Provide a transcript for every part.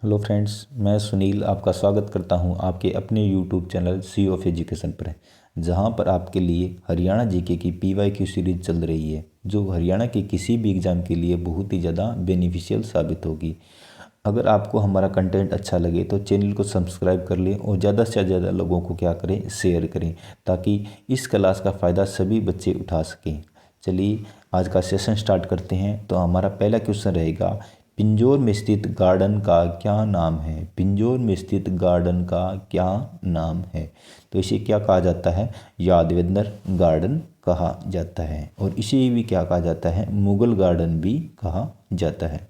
Hello friends, मैं सुनील आपका स्वागत करता हूं आपके अपने YouTube channel sea of education पर, जहां पर आपके लिए हरियाणा जीके की पीवाईक्यू सीरीज चल रही है, जो हरियाणा के किसी भी एग्ज़ाम के लिए बहुत ही ज़्यादा बेनिफिशियल साबित होगी। अगर आपको हमारा कंटेंट अच्छा लगे तो चैनल को सब्सक्राइब कर लें और ज़्यादा से ज़्यादा लोगों को क्या करें, शेयर करें, ताकि इस क्लास का फ़ायदा सभी बच्चे उठा सकें। चलिए आज का सेशन स्टार्ट करते हैं। तो हमारा पहला क्वेश्चन रहेगा, पिंजौर में स्थित गार्डन का क्या नाम है? पिंजौर में स्थित गार्डन का क्या नाम है? तो इसे क्या कहा जाता है? यादवेंद्र गार्डन कहा जाता है। और इसे भी क्या कहा जाता है? मुगल गार्डन भी कहा जाता है।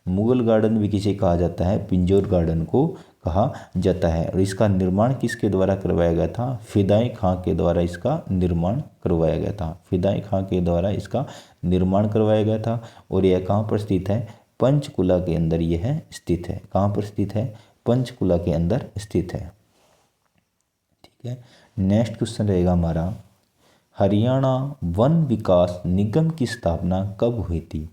मुगल गार्डन भी किसे कहा जाता है? पिंजौर गार्डन को कहा जाता है। और इसका निर्माण किसके द्वारा करवाया गया था? फिदाई खां के द्वारा इसका निर्माण करवाया गया था। फिदाई खां के द्वारा इसका निर्माण करवाया गया था। और यह कहाँ पर स्थित है? पंचकुला के अंदर यह स्थित है। कहाँ पर स्थित है? पंचकुला के अंदर स्थित है। ठीक है। नेक्स्ट क्वेश्चन रहेगा हमारा, हरियाणा वन विकास निगम की स्थापना कब हुई थी?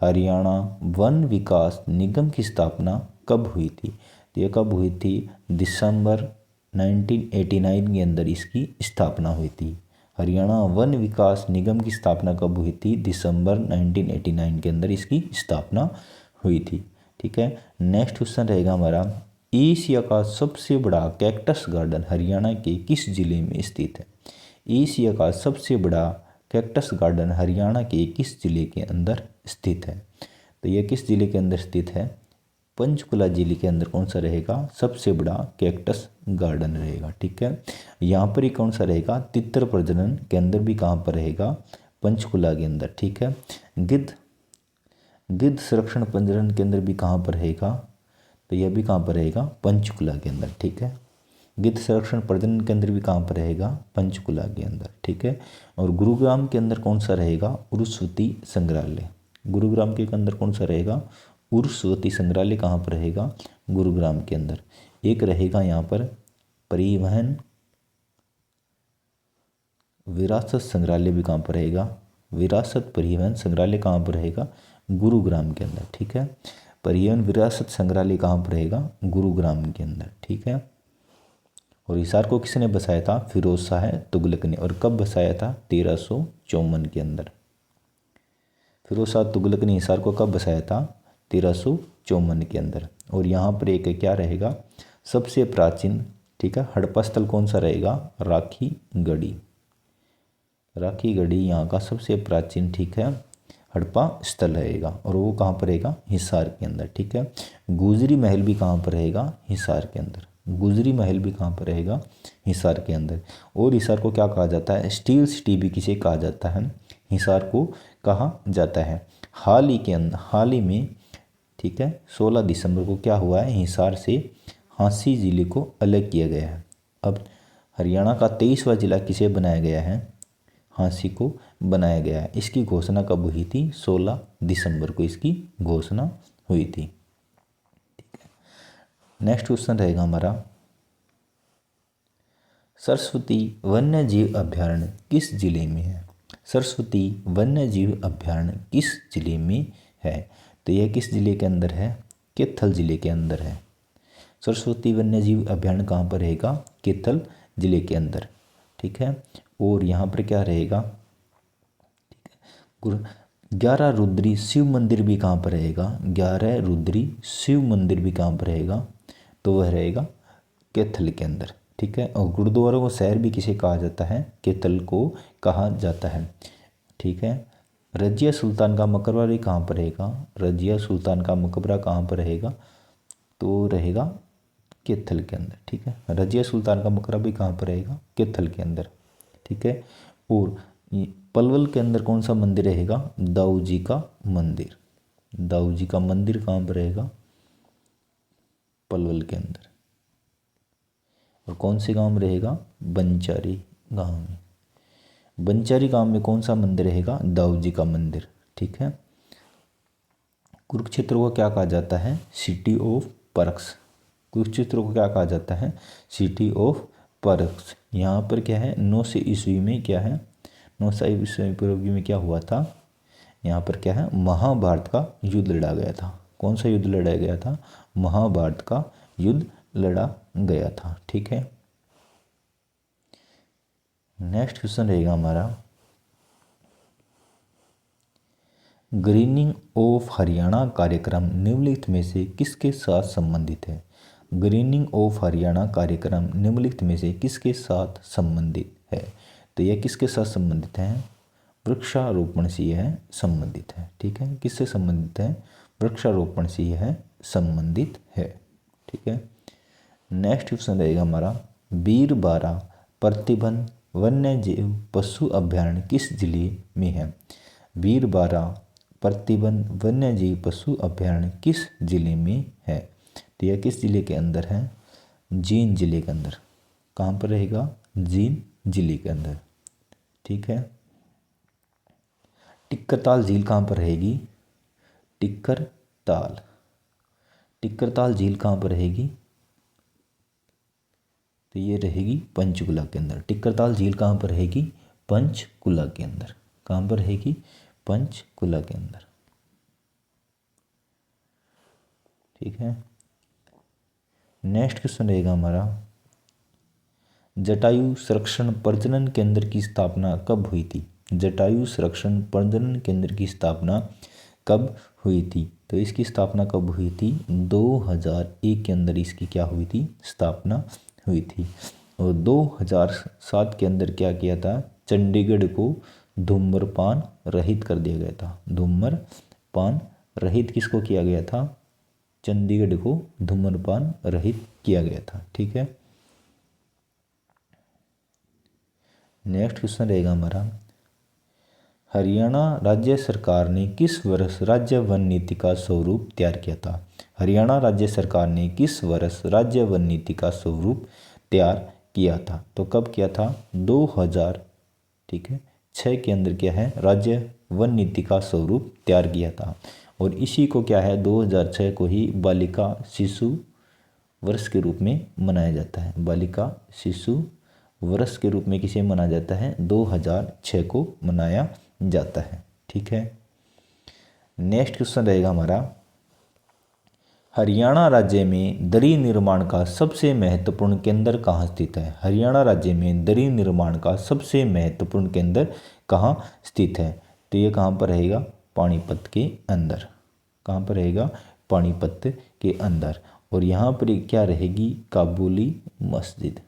हरियाणा वन विकास निगम की स्थापना कब हुई थी? तो यह कब हुई थी? दिसंबर 1989 के अंदर इसकी स्थापना हुई थी। हरियाणा वन विकास निगम की स्थापना कब हुई थी? दिसंबर 1989 के अंदर इसकी स्थापना हुई थी। ठीक है। नेक्स्ट क्वेश्चन रहेगा हमारा, एशिया का सबसे बड़ा कैक्टस गार्डन हरियाणा के किस जिले में स्थित है? एशिया का सबसे बड़ा कैक्टस गार्डन हरियाणा के किस जिले के अंदर स्थित है? तो यह किस जिले के अंदर स्थित है? पंचकुला जिले के अंदर कौन सा रहेगा? सबसे बड़ा कैक्टस गार्डन रहेगा। ठीक है। यहाँ पर ही कौन सा रहेगा? तितर प्रजनन केंद्र भी कहाँ पर रहेगा? पंचकुला के अंदर। ठीक है। गिद्ध संरक्षण प्रजनन केंद्र भी कहाँ पर रहेगा? तो यह भी कहाँ पर रहेगा? पंचकुला के अंदर। ठीक है। गिद्ध संरक्षण प्रजनन केंद्र भी कहाँ पर रहेगा? पंचकुला के अंदर। ठीक है। और गुरुग्राम के अंदर कौन सा रहेगा? उर्वशी संग्रहालय। गुरुग्राम के अंदर कौन सा रहेगा? उर्वशी संग्रहालय कहाँ पर रहेगा? गुरुग्राम के अंदर। एक रहेगा यहाँ पर परिवहन विरासत संग्रहालय भी कहाँ पर रहेगा? विरासत परिवहन संग्रहालय कहाँ पर रहेगा? गुरुग्राम के अंदर। ठीक है। परिवहन विरासत संग्रहालय कहाँ पर रहेगा? गुरुग्राम के अंदर। ठीक है। और हिसार को किसने बसाया था? फिरोज शाह तुगलक ने। और कब बसाया था? 1354 के अंदर। फिरोज शाह तुगलक ने हिसार को कब बसाया था? 1354 के अंदर। और यहाँ पर एक क्या रहेगा? सबसे प्राचीन, ठीक है, हड़प्पा स्थल कौन सा रहेगा? राखी गढ़ी। राखी गढ़ी यहाँ का सबसे प्राचीन, ठीक है, हड़प्पा स्थल रहेगा। और वो कहाँ पर रहेगा? हिसार के अंदर। ठीक है। गुजरी महल भी कहाँ पर रहेगा? हिसार के अंदर। गुजरी महल भी कहाँ पर रहेगा? हिसार के अंदर। और हिसार को क्या कहा जाता है? स्टील सिटी भी किसे कहा जाता है? हिसार को कहा जाता है। हाल ही में, ठीक है, 16 दिसंबर को क्या हुआ है? हिसार से हाँसी जिले को अलग किया गया है। अब हरियाणा का 23वां जिला किसे बनाया गया है? हाँसी को बनाया गया है। इसकी घोषणा कब हुई थी? 16 दिसंबर को इसकी घोषणा हुई थी। ठीक है। नेक्स्ट क्वेश्चन रहेगा हमारा, सरस्वती वन्यजीव अभयारण्य किस जिले में है? सरस्वती वन्यजीव अभयारण्य किस जिले में है? तो यह किस जिले के अंदर है? कैथल जिले के अंदर है। सरस्वती वन्यजीव अभयारण्य कहाँ पर रहेगा? कैथल जिले के अंदर। ठीक है। और यहाँ पर क्या रहेगा? 11 रुद्री शिव मंदिर भी कहाँ पर रहेगा? 11 रुद्री शिव मंदिर भी कहाँ पर रहेगा? तो वह रहेगा कैथल के अंदर। ठीक है। और गुरुद्वारा को शहर भी किसे कहा जाता है? कैथल को कहा जाता है। ठीक है। रजिया सुल्तान का मकबरा भी कहाँ पर रहेगा? रजिया सुल्तान का मकबरा कहाँ पर रहेगा? तो रहेगा कैथल के अंदर। ठीक है। रजिया सुल्तान का मकबरा भी कहाँ पर रहेगा? कैथल के अंदर। ठीक है। और पलवल के अंदर कौन सा मंदिर रहेगा? दाऊ जी का मंदिर। दाऊ जी का मंदिर कहाँ पर रहेगा? पलवल के अंदर। और कौन से गांव में रहेगा? बंचारी गांव में। बंचारी गांव में कौन सा मंदिर रहेगा? दाऊ जी का मंदिर। ठीक है। कुरुक्षेत्र को क्या कहा जाता है? City of perks. कुरुक्षेत्र को क्या कहा जाता है? City of perks. यहाँ पर क्या है? 900 ईस्वी में क्या है? 900 ईस्वी पूर्व में क्या हुआ था? यहाँ पर क्या है? महाभारत का युद्ध लड़ा गया था। कौन सा युद्ध लड़ा गया था? महाभारत का युद्ध लड़ा गया था। ठीक है। नेक्स्ट क्वेश्चन रहेगा हमारा, ग्रीनिंग ऑफ हरियाणा कार्यक्रम निम्नलिखित में से किसके साथ संबंधित है? ग्रीनिंग ऑफ हरियाणा कार्यक्रम निम्नलिखित में से किसके साथ संबंधित है? तो यह किसके साथ संबंधित है? वृक्षारोपण से यह संबंधित है। ठीक है, किससे संबंधित है? वृक्षारोपण से यह संबंधित है। ठीक है। नेक्स्ट क्वेश्चन रहेगा हमारा, बीरबारा प्रतिबंध वन्य जीव पशु अभ्यारण्य किस जिले में है? बीरबारा प्रतिबंध वन्य जीव पशु अभ्यारण्य किस जिले में है? तो यह किस जिले के अंदर है? जींद जिले के अंदर। कहाँ पर रहेगा? जींद जिले के अंदर। ठीक है। टिक्करताल झील कहाँ पर रहेगी? टिक्करताल झील कहाँ पर रहेगी? तो ये रहेगी पंचकुला के अंदर। टिक्करताल झील कहाँ पर रहेगी? पंचकुला के अंदर। कहाँ पर रहेगी? पंचकुला के अंदर। ठीक है। नेक्स्ट क्वेश्चन रहेगा हमारा, जटायु संरक्षण प्रजनन केंद्र की स्थापना कब हुई थी? जटायु संरक्षण प्रजनन केंद्र की स्थापना कब हुई थी? तो इसकी स्थापना कब हुई थी? 2001 के अंदर इसकी क्या हुई थी? स्थापना हुई थी। और 2007 के अंदर क्या किया था? चंडीगढ़ को धूम्रपान रहित कर दिया गया था। धूम्रपान रहित किसको किया गया था? चंडीगढ़ को धूम्रपान रहित किया गया था। ठीक है। नेक्स्ट क्वेश्चन रहेगा हमारा, हरियाणा राज्य सरकार ने किस वर्ष राज्य वन नीति का स्वरूप तैयार किया था? हरियाणा राज्य सरकार ने किस वर्ष राज्य वन नीति का स्वरूप तैयार किया था? तो कब किया था? 2000 ठीक है 6 के अंदर क्या है? राज्य वन नीति का स्वरूप तैयार किया था। और इसी को क्या है? 2006 को ही बालिका शिशु वर्ष के रूप में मनाया जाता है। बालिका शिशु वर्ष के रूप में किसे मनाया जाता है? 2006 को मनाया जाता है। ठीक है। नेक्स्ट क्वेश्चन रहेगा हमारा, हरियाणा राज्य में दरी निर्माण का सबसे महत्वपूर्ण केंद्र कहाँ स्थित है? हरियाणा राज्य में दरी निर्माण का सबसे महत्वपूर्ण केंद्र कहाँ स्थित है? तो ये कहाँ पर रहेगा? पानीपत के अंदर। कहाँ पर रहेगा? पानीपत के अंदर। और यहाँ पर क्या रहेगी? काबुली मस्जिद।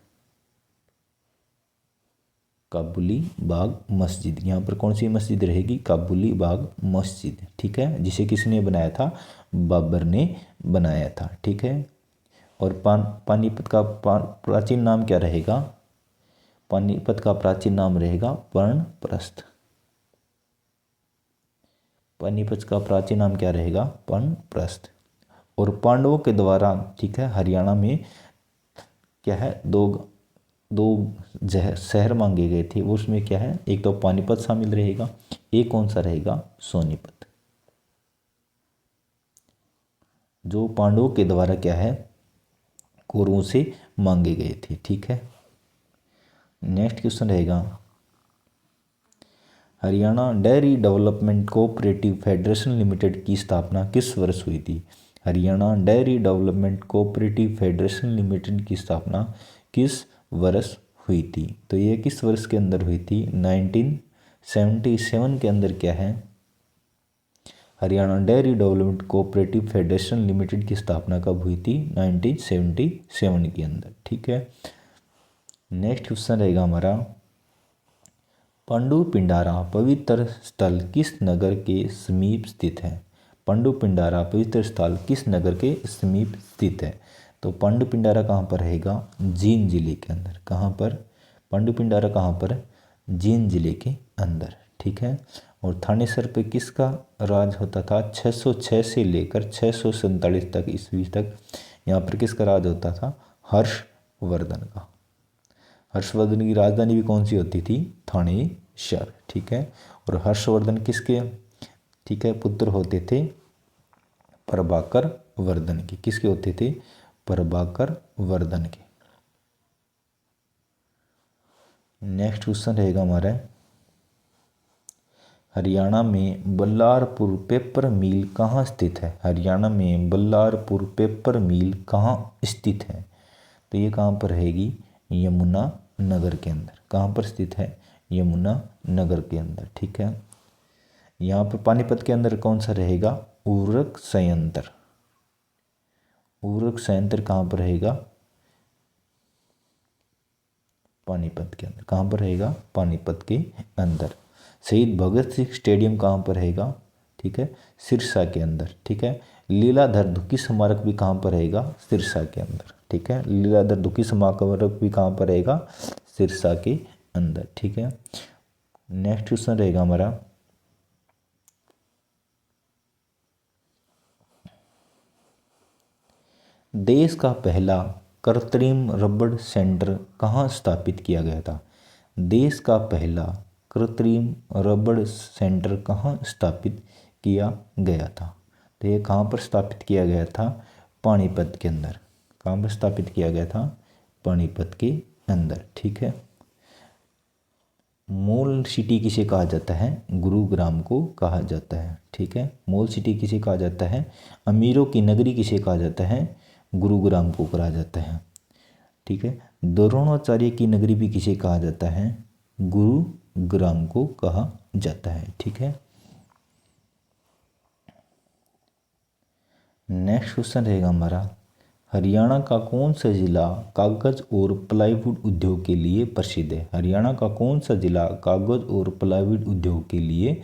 काबुली बाग मस्जिद। यहाँ पर कौन सी मस्जिद रहेगी? काबुली बाग मस्जिद। ठीक है, जिसे किसने बनाया था? बाबर ने बनाया था। ठीक है। और पानीपत का प्राचीन नाम क्या रहेगा? पानीपत का प्राचीन नाम रहेगा पर्णप्रस्थ। पानीपत का प्राचीन नाम क्या रहेगा? पर्णप्रस्थ। और पांडवों के द्वारा ठीक है हरियाणा में क्या है? दो शहर मांगे गए थे। उसमें क्या है? एक तो पानीपत शामिल रहेगा, एक कौन सा रहेगा? सोनीपत, जो पांडवों के द्वारा क्या है? कौरवों से मांगे गए थे। ठीक है। नेक्स्ट क्वेश्चन रहेगा, Haryana dairy development cooperative federation limited की स्थापना किस वर्ष हुई थी? Haryana dairy development cooperative federation limited की स्थापना किस वर्ष हुई थी? तो ये किस वर्ष के अंदर हुई थी? 1977 के अंदर क्या है? Haryana dairy development cooperative federation limited की स्थापना कब हुई थी? 1977 के अंदर। ठीक है। नेक्स्ट क्वेश्चन रहेगा हमारा, पंडू पिंडारा पवित्र स्थल किस नगर के समीप स्थित है? पंडू पिंडारा पवित्र स्थल किस नगर के समीप स्थित है? तो पंडू पिंडारा कहाँ पर रहेगा? जींद जिले के अंदर। कहाँ पर? पंडू पिंडारा कहाँ पर? जींद जिले के अंदर। ठीक है। और थानेसर पे किसका राज होता था? 606 से लेकर 647 तक ईस्वी तक यहाँ पर किसका राज होता था? हर्षवर्धन का। हर्षवर्धन की राजधानी भी कौन सी होती थी? थानेसर। ठीक है। और हर्षवर्धन किसके ठीक है पुत्र होते थे? प्रभाकर वर्धन के। किसके होते थे? प्रभाकर वर्धन के। नेक्स्ट क्वेश्चन रहेगा हमारा, हरियाणा में बल्लारपुर पेपर मिल कहाँ स्थित है? हरियाणा में बल्लारपुर पेपर मिल कहाँ स्थित है? तो ये कहाँ पर रहेगी? यमुना नगर के अंदर। कहाँ पर स्थित है? यमुना नगर के अंदर। ठीक है। यहाँ पर पानीपत के अंदर कौन सा रहेगा? उर्वरक संयंत्र। उर्वरक संयंत्र कहाँ पर रहेगा? पानीपत के अंदर। कहाँ पर रहेगा? पानीपत के अंदर। शहीद भगत सिंह स्टेडियम कहाँ पर रहेगा? ठीक है, सिरसा के अंदर। ठीक है। लीलाधर दुखी स्मारक भी कहाँ पर रहेगा? सिरसा के अंदर। ठीक है। लीलाधर दुखी स्मारक भी कहाँ पर रहेगा? सिरसा के अंदर। ठीक है। नेक्स्ट क्वेश्चन रहेगा हमारा, देश का पहला कृत्रिम रबड़ सेंटर कहाँ स्थापित किया गया था? देश का पहला कृत्रिम रबड़ सेंटर कहाँ स्थापित किया गया था? तो ये कहाँ पर स्थापित किया गया था? पानीपत के अंदर। कहाँ पर स्थापित किया गया था? पानीपत के अंदर। ठीक है। मॉल सिटी किसे कहा जाता है? गुरुग्राम को कहा जाता है। ठीक है। मॉल सिटी किसे कहा जाता है? अमीरों की नगरी किसे कहा जाता है? गुरुग्राम को कहा जाता है। ठीक है। द्रोणाचार्य की नगरी भी किसे कहा जाता है? गुरुग्राम को कहा जाता है। ठीक है। नेक्स्ट क्वेश्चन रहेगा हमारा, हरियाणा का कौन सा जिला कागज और प्लाईवुड उद्योग के लिए प्रसिद्ध है? हरियाणा का कौन सा जिला कागज और प्लाईवुड उद्योग के लिए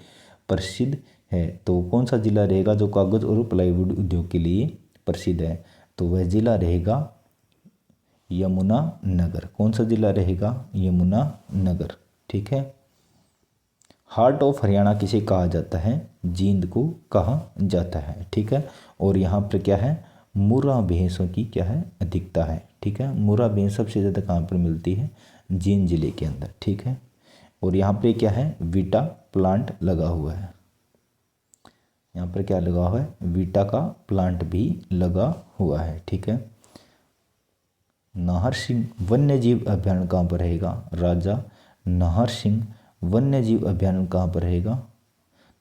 प्रसिद्ध है? तो कौन सा जिला रहेगा जो कागज और प्लाईवुड उद्योग के लिए प्रसिद्ध है? तो वह जिला रहेगा यमुना नगर। कौन सा जिला रहेगा? यमुना नगर। ठीक है। हार्ट ऑफ हरियाणा किसे कहा जाता है? जींद को कहा जाता है। ठीक है। और यहाँ पर क्या है? मुर्रा भैंसों की क्या है? अधिकता है। ठीक है। मुर्रा भैंस सबसे ज़्यादा कहाँ पर मिलती है? जींद जिले के अंदर। ठीक है। और यहाँ पे क्या है? वीटा प्लांट लगा हुआ है। यहाँ पर क्या लगा हुआ है? वीटा का प्लांट भी लगा हुआ है। ठीक है। नाहर सिंह वन्य जीव अभ्यारण्य कहाँ पर रहेगा? राजा नाहर सिंह वन्य जीव अभ्यारण्य कहाँ पर रहेगा?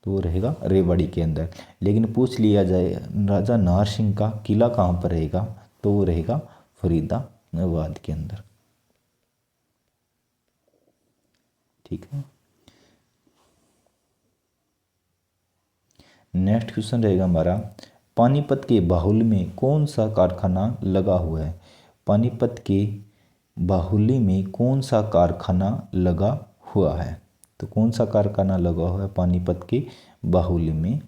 तो वो रहेगा रेवाड़ी के अंदर। लेकिन पूछ लिया जाए राजा नाहर सिंह का किला कहाँ पर रहेगा? तो वो रहेगा फरीदाबाद के अंदर। ठीक है। नेक्स्ट क्वेश्चन रहेगा हमारा, पानीपत के बाहुली में कौन सा कारखाना लगा हुआ है? पानीपत के बाहुली में कौन सा कारखाना लगा हुआ है? तो कौन सा कारखाना लगा हुआ है पानीपत के बाहुली में?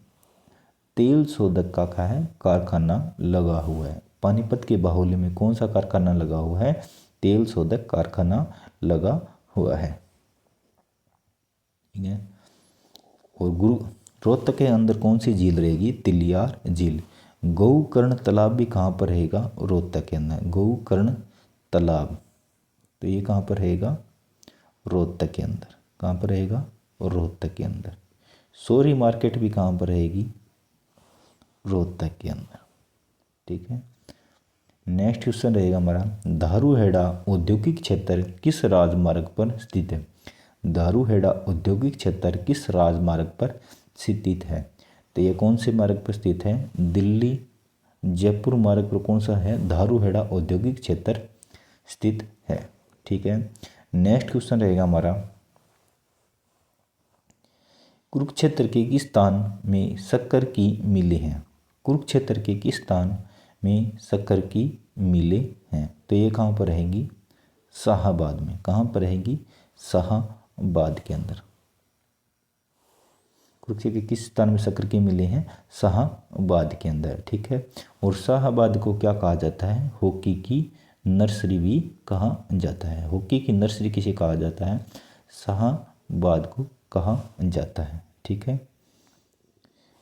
तेल शोधक का क्या है? कारखाना लगा हुआ है। पानीपत के बाहुली में कौन सा कारखाना लगा हुआ है? तेल शोधक कारखाना लगा हुआ है। ठीक है। और रोहतक के अंदर कौन सी झील रहेगी? तिलियार झील। गोकर्ण तालाब भी कहाँ पर रहेगा? रोहतक के अंदर। गोकर्ण तालाब, तो ये कहाँ पर रहेगा? रोहतक के अंदर। कहाँ पर रहेगा? रोहतक के अंदर। सोरी मार्केट भी कहाँ पर रहेगी? रोहतक के अंदर। ठीक है। नेक्स्ट क्वेश्चन रहेगा हमारा, धारूहेड़ा औद्योगिक क्षेत्र किस राजमार्ग पर स्थित है? धारूहेड़ा औद्योगिक क्षेत्र किस राजमार्ग पर स्थित है? तो ये कौन से मार्ग पर स्थित है? दिल्ली जयपुर मार्ग पर कौन सा है? धारूहेड़ा औद्योगिक क्षेत्र स्थित है। ठीक है। नेक्स्ट क्वेश्चन रहेगा हमारा, कुरुक्षेत्र के किस स्थान में शक्कर की मिलें हैं? कुरुक्षेत्र के किस स्थान में शक्कर की मिलें हैं? तो ये कहाँ पर रहेंगी? शाहाबाद में। कहाँ पर रहेंगी? शाहाबाद के अंदर। कुरुक्षेत्र के किस स्थान में शक्कर की मिलें हैं? शाहाबाद के अंदर। ठीक है। और शाहाबाद को क्या कहा जाता है? हॉकी की नर्सरी भी कहा जाता है। हॉकी की नर्सरी किसे कहा जाता है? शाहाबाद को कहा जाता है। ठीक है।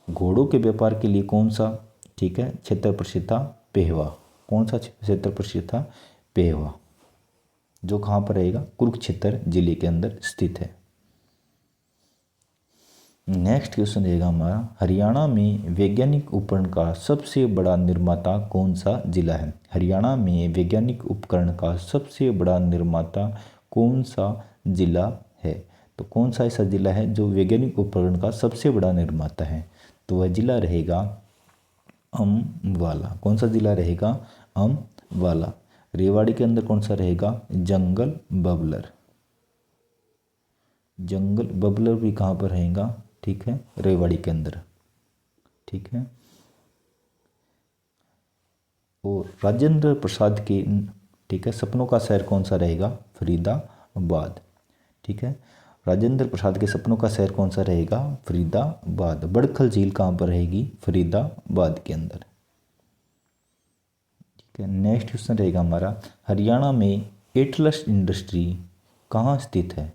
घोड़ों के व्यापार के लिए कौन सा, ठीक है, क्षेत्र प्रसिद्ध था? पेहवा। कौन सा क्षेत्र प्रसिद्ध था? पेहवा, जो कहाँ पर रहेगा? कुरुक्षेत्र जिले के अंदर स्थित है। नेक्स्ट क्वेश्चन रहेगा हमारा, हरियाणा में वैज्ञानिक उपकरण का सबसे बड़ा निर्माता कौन सा जिला है? हरियाणा में वैज्ञानिक उपकरण का सबसे बड़ा निर्माता कौन सा जिला है? तो कौन सा ऐसा जिला है जो वैज्ञानिक उपकरण का सबसे बड़ा निर्माता है? तो वह जिला रहेगा अम्बाला। कौन सा जिला रहेगा? अम्बाला। रेवाड़ी के अंदर कौन सा रहेगा? जंगल बबलर। जंगल बबलर भी कहाँ पर रहेगा? ठीक है, रेवाड़ी के अंदर। ठीक है, और राजेंद्र प्रसाद के, ठीक है, सपनों का शहर कौन सा रहेगा? फरीदाबाद। ठीक है, राजेंद्र प्रसाद के सपनों का शहर कौन सा रहेगा? फरीदाबाद। बड़खल झील कहाँ पर रहेगी? फरीदाबाद के अंदर। ठीक है, नेक्स्ट क्वेश्चन रहेगा हमारा, हरियाणा में एटलस इंडस्ट्री कहाँ स्थित है?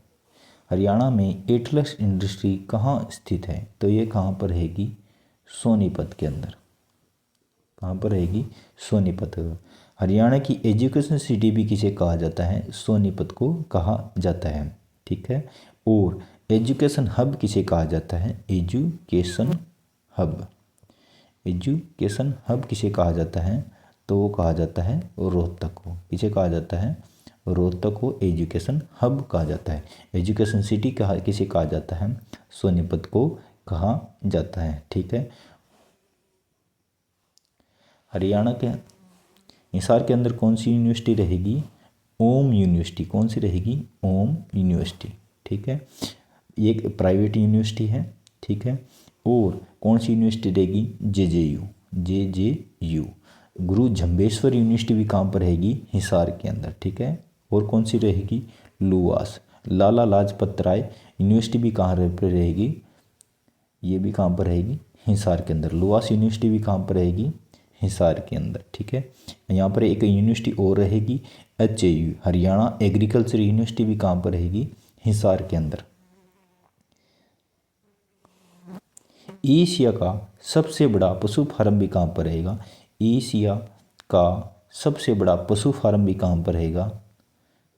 हरियाणा में एटलस इंडस्ट्री कहाँ स्थित है? तो ये कहाँ पर रहेगी? सोनीपत के अंदर। कहाँ पर रहेगी? सोनीपत। हरियाणा की एजुकेशन सिटी भी किसे कहा जाता है? सोनीपत को कहा जाता है। ठीक है, और एजुकेशन हब किसे कहा जाता है? Education hub. एजुकेशन हब किसे कहा जाता है? तो वो कहा जाता है रोहतक को। किसे कहा जाता है? रोहतक को एजुकेशन हब कहा जाता है। एजुकेशन सिटी किसे कहा जाता है? सोनीपत को कहा जाता है। ठीक है, हरियाणा के हिसार के अंदर कौन सी यूनिवर्सिटी रहेगी? ओम यूनिवर्सिटी। कौन सी रहेगी? ओम यूनिवर्सिटी। ठीक है, ये एक प्राइवेट यूनिवर्सिटी है। ठीक है, और कौन सी यूनिवर्सिटी रहेगी? जेजेयू। जेजेयू। गुरु जम्बेश्वर यूनिवर्सिटी भी कहाँ पर रहेगी? हिसार के अंदर। ठीक है, और कौन सी रहेगी? लुवास। लाला लाजपत राय यूनिवर्सिटी भी कहाँ पर रहेगी? ये भी कहाँ पर रहेगी? हिसार के अंदर। लुवास यूनिवर्सिटी भी कहाँ पर रहेगी? हिसार के अंदर। ठीक है, यहाँ पर एक यूनिवर्सिटी और रहेगी, HAU हरियाणा एग्रीकल्चर यूनिवर्सिटी भी कहाँ पर रहेगी? हिसार के अंदर। एशिया का सबसे बड़ा पशु फार्म भी कहाँ पर रहेगा? एशिया का सबसे बड़ा पशु फार्म भी कहाँ पर रहेगा?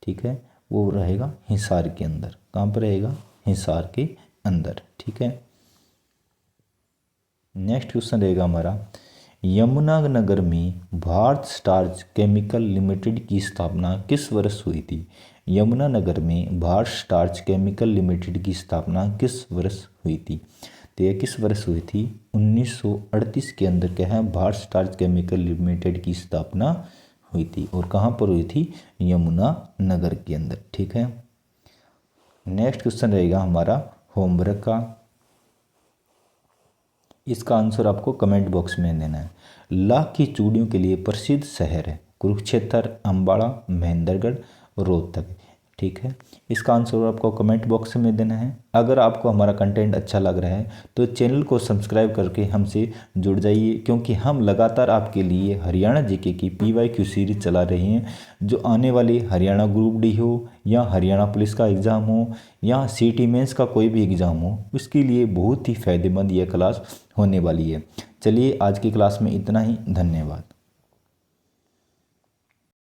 ठीक है, वो रहेगा हिसार के अंदर। कहाँ पर रहेगा? हिसार के अंदर। ठीक है, नेक्स्ट क्वेश्चन रहेगा हमारा, यमुनानगर में भारत स्टार्च केमिकल लिमिटेड की स्थापना किस वर्ष हुई थी? यमुनानगर में भारत स्टार्च केमिकल लिमिटेड की स्थापना किस वर्ष हुई थी? तो यह किस वर्ष हुई थी? 1938 के अंदर क्या है? भारत स्टार्च केमिकल लिमिटेड की स्थापना हुई थी। और कहाँ पर हुई थी? यमुनानगर के अंदर। ठीक है, नेक्स्ट क्वेश्चन रहेगा हमारा होमवर्क का। इसका आंसर आपको कमेंट बॉक्स में देना है। लाख की चूड़ियों के लिए प्रसिद्ध शहर है? कुरुक्षेत्र, अम्बाड़ा, महेंद्रगढ़, रोहतक। ठीक है, इसका आंसर आपको कमेंट बॉक्स में देना है। अगर आपको हमारा कंटेंट अच्छा लग रहा है तो चैनल को सब्सक्राइब करके हमसे जुड़ जाइए, क्योंकि हम लगातार आपके लिए हरियाणा जीके की PYQ सीरीज चला रहे हैं। जो आने वाली हरियाणा ग्रुप डी हो या हरियाणा पुलिस का एग्ज़ाम हो या CT मेंस का कोई भी एग्ज़ाम हो, उसके लिए बहुत ही फ़ायदेमंद यह क्लास होने वाली है। चलिए, आज की क्लास में इतना ही। धन्यवाद।